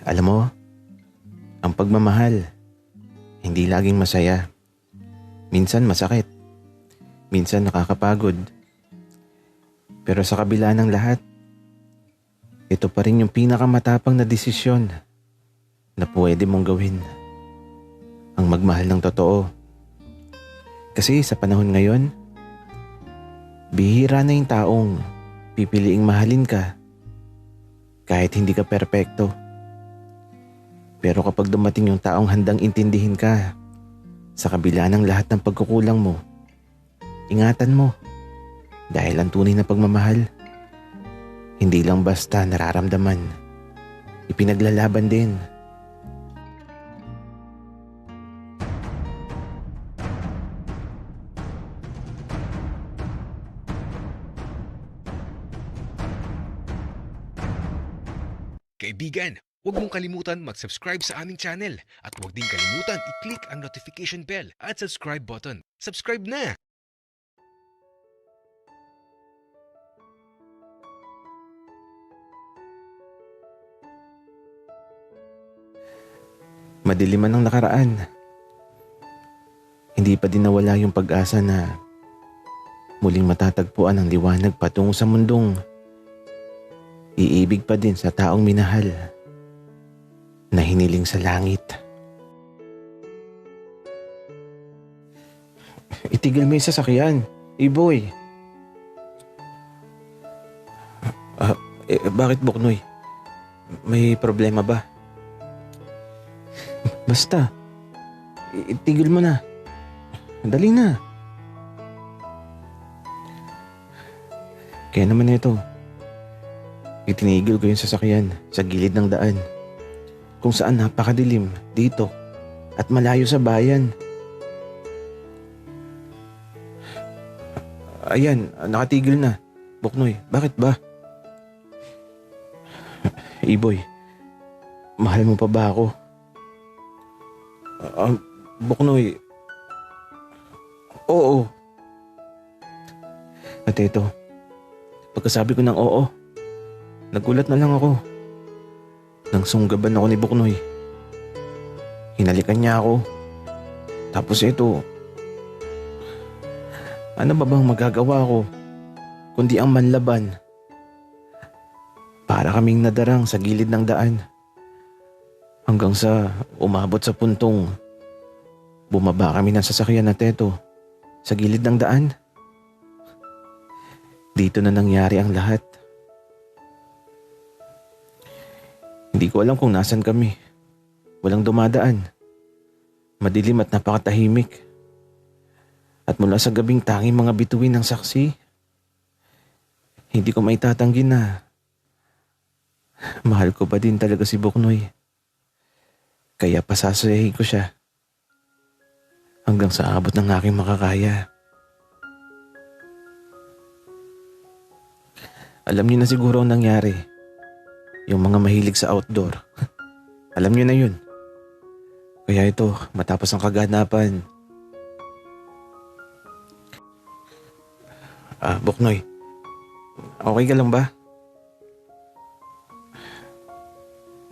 Alam mo, ang pagmamahal, hindi laging masaya. Minsan masakit, minsan nakakapagod. Pero sa kabila ng lahat, ito pa rin yung pinakamatapang na desisyon na pwede mong gawin. Ang magmahal ng totoo. Kasi sa panahon ngayon, bihira na yung taong pipiliing mahalin ka kahit hindi ka perpekto. Pero kapag dumating yung taong handang intindihin ka sa kabila ng lahat ng pagkukulang mo, ingatan mo dahil ang tunay na pagmamahal, hindi lang basta nararamdaman, ipinaglalaban din. Kaibigan, huwag mong kalimutan mag-subscribe sa aming channel at huwag din kalimutan i-click ang notification bell at subscribe button. Subscribe na! Madiliman ang nakaraan. Hindi pa din nawala yung pag-asa na muling matatagpuan ang liwanag patungo sa mundong iibig pa din sa taong minahal na hiniling sa langit. Itigil mo yung sasakyan, Iboy. Bakit Buknoy? May problema ba? Basta, itigil mo na. Dali na. Kaya naman ito, itinigil ko yung sasakyan sa gilid ng daan kung saan napakadilim dito at malayo sa bayan. Ayan, nakatigil na. Buknoy, bakit ba? Iboy, mahal mo pa ba ako? Buknoy, oo. At ito, pagkasabi ko ng oo, nagulat na lang ako. Nang sunggaban ako ni Buknoy. Hinalikan niya ako. Tapos ito, ano ba bang magagawa ko kundi ang manlaban? Para kaming nadarang sa gilid ng daan. Hanggang sa umabot sa puntong bumaba kami ng sasakyan na teto sa gilid ng daan. Dito na nangyari ang lahat. Hindi ko alam kung nasan kami. Walang dumadaan. Madilim at napakatahimik. At mula sa gabing tanging mga bituin ng saksi, hindi ko maitatanggi na mahal ko pa din talaga si Buknoy. Kaya pasasayahin ko siya hanggang sa abot ng aking makakaya. Alam niyo na siguro ang nangyari. Yung mga mahilig sa outdoor. Alam niyo na yun. Kaya ito, matapos ang kaganapan. Buknoy, okay ka lang ba?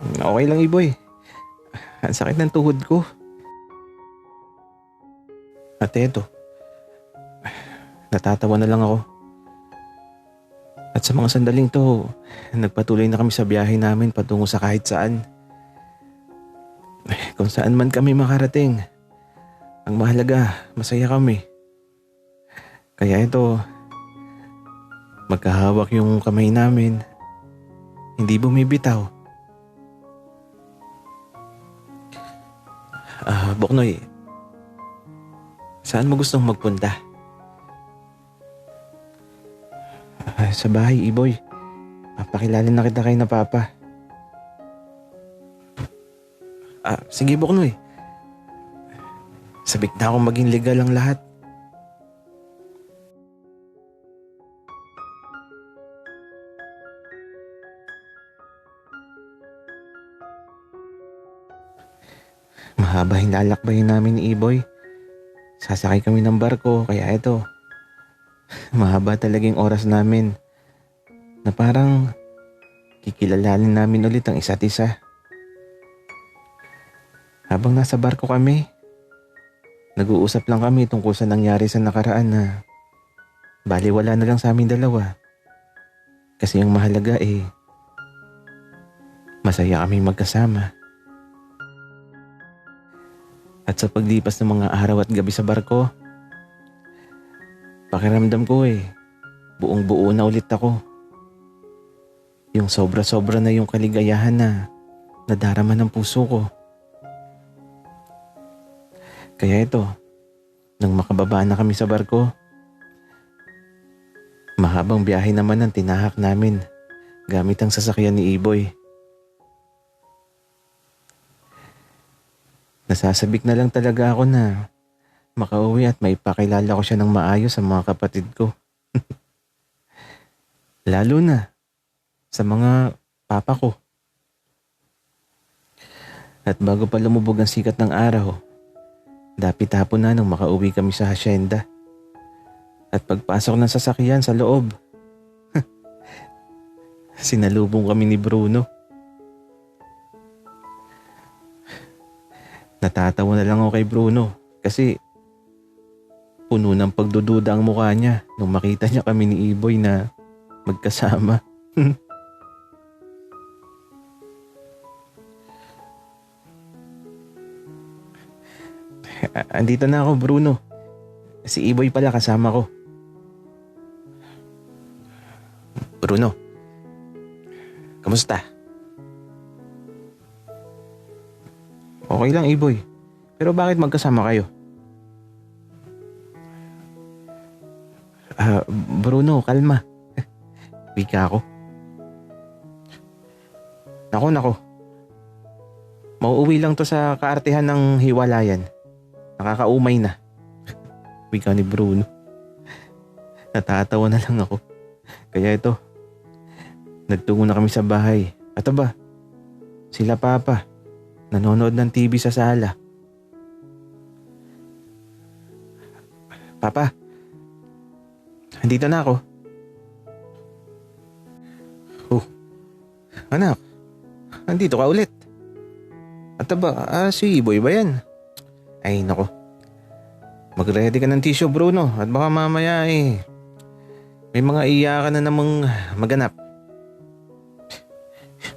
Okay lang, Iboy. Ang sakit ng tuhod ko. At eto, natatawa na lang ako. At sa mga sandaling to, nagpatuloy na kami sa biyahe namin patungo sa kahit saan. Kung saan man kami makarating, ang mahalaga, masaya kami. Kaya ito, magkahawak yung kamay namin, hindi bumibitaw. Buknoy, saan mo gustong magpunta? Sa bahay, Iboy. Papakilala na kita kay na Papa. Sige Buknoy. Sabik na akong maging legal ang lahat. Mahaba yung lalakbayin namin ni Iboy. Sasakay kami ng barko, kaya ito, mahaba talagang oras namin na parang kikilalanin namin ulit ang isa't isa. Habang nasa barko kami, nag-uusap lang kami tungkol sa nangyari sa nakaraan na baliwala na lang sa amin dalawa. Kasi ang mahalaga masaya kaming magkasama. At sa paglipas ng mga araw at gabi sa barko, pakiramdam ko buong buo na ulit ako. Yung sobra-sobra na yung kaligayahan na nadarama ng puso ko. Kaya ito, nang makababa na kami sa barko, mahabang biyahe naman ang tinahak namin gamit ang sasakyan ni Iboy. Nasasabik na lang talaga ako na makauwi at maipakilala ko siya ng maayos sa mga kapatid ko. Lalo na sa mga papa ko. At bago pa lumubog ang sikat ng araw, dapit hapon na nang makauwi kami sa hasyenda. At pagpasok ng sasakyan sa loob, sinalubong kami ni Bruno. Natatawa na lang ako kay Bruno kasi puno ng pagdududa ang mukha niya nung makita niya kami ni Iboy na magkasama. Andito na ako, Bruno. Si Iboy pala kasama ko. Bruno, kamusta? Okay lang, Iboy. Pero bakit magkasama kayo? Bruno, kalma. Wika ako. Nako. Mauuwi lang to sa kaartehan ng hiwalayan. Nakakaumay na. Wika ni Bruno. Natatawa na lang ako. Kaya ito, nagtungo na kami sa bahay. At aba, sila Papa, nanonood ng TV sa sala. Papa, andito na ako. Oh, anak, andito ka ulit. At aba, si Iboy ba yan? Ay, nako. Mag-ready ka ng tissue, Bruno. At baka mamaya may mga iyakan na namang maganap.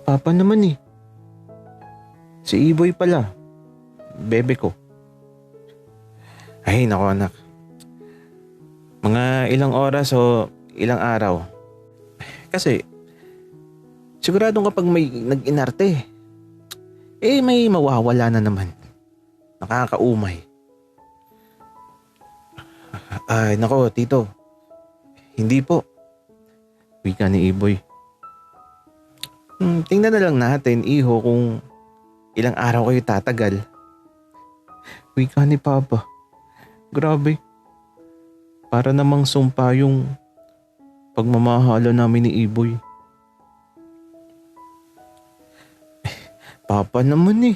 Papa naman Si Iboy pala. Bebe ko. Ay, nako anak. Mga ilang oras o ilang araw. Kasi, siguradong kapag may nag-inarte, may mawawala na naman. Nakakaumay. Ay, nako, tito. Hindi po. Wika ni Iboy. Tingnan na lang natin, iho, kung ilang araw kayo tatagal. Wika ni Papa. Grabe. Para namang sumpa yung pagmamahala namin ni Iboy. Papa naman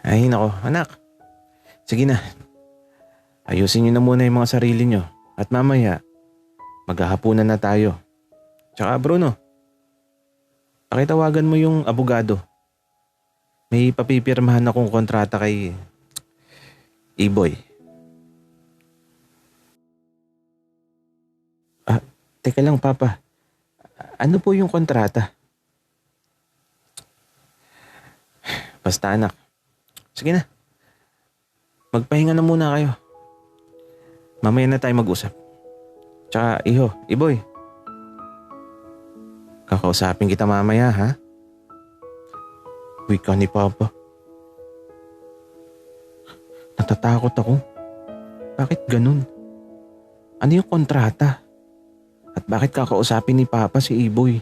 Ay, nako, anak. Sige na. Ayusin niyo na muna yung mga sarili niyo. At mamaya, maghahapunan na tayo. Tsaka Bruno, pakitawagan mo yung abogado. May papipirmahan akong kontrata kay Iboy. Teka lang, Papa. Ano po yung kontrata? Basta anak. Sige na. Magpahinga na muna kayo. Mamaya na tayo mag-usap. Tsaka, Iboy. Kakausapin kita mamaya, ha? Wika ni Papa. Natatakot ako. Bakit ganun? Ano yung kontrata? At bakit kakausapin ni Papa si Iboy?